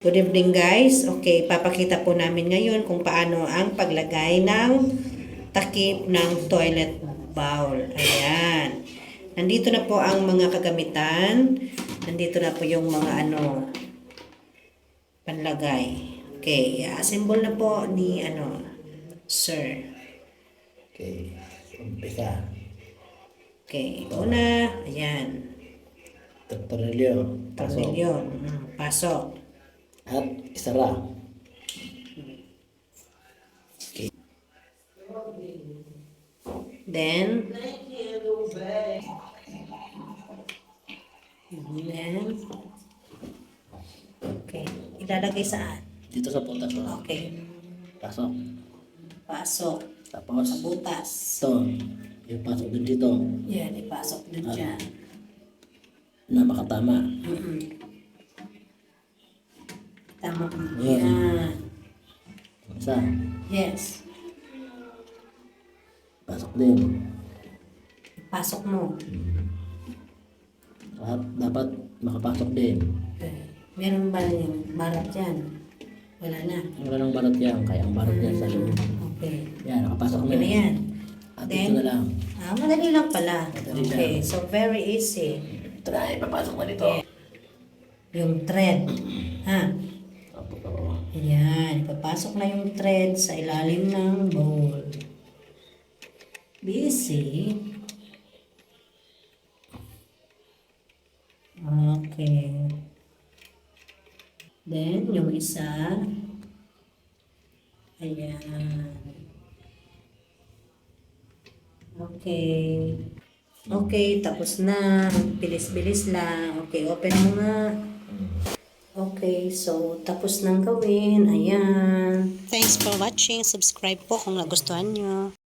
Good evening guys. Okay, papakita po namin ngayon kung paano ang paglagay ng takip ng toilet bowl. Ayan. Nandito na po ang mga kagamitan. Nandito na po yung mga panlagay. Okay, assemble na po ni sir. Okay, umpisa. Okay, una, ayan. Tornilyo, pasok. Tornilyo. Pasok. At isara. Okay. Then, okay, ilalagay saan? Dito sa butas. Okay, Pasok. pasok. Tapos, Sa butas. ito. Yung pasok din dito. Yan, ipasok din dyan. Na makatama. Tama po. Yan. Yan. Isa. Yes. Pasok din. Pasok mo. At dapat makapasok din. Okay. Meron ba yung barat dyan? Wala na. Wala nang barot yan. Kaya ang barot niya sa loob. Okay. Yan, nakapasok Okay na. na yan. At Then, ito na lang. madali lang pala. Madali Okay, lang. so very easy. Ito na, ipapasok na dito. Yung thread. Ha? Tapos, oo. Ayan, ipapasok na yung thread sa ilalim ng bowl. Busy. Okay. Then, yung isa. Ayan. Okay. Okay, tapos na. Bilis-bilis lang. Okay, open mo nga. Okay, so tapos nang gawin. Ayan. Thanks for watching. Subscribe po kung nagustuhan nyo.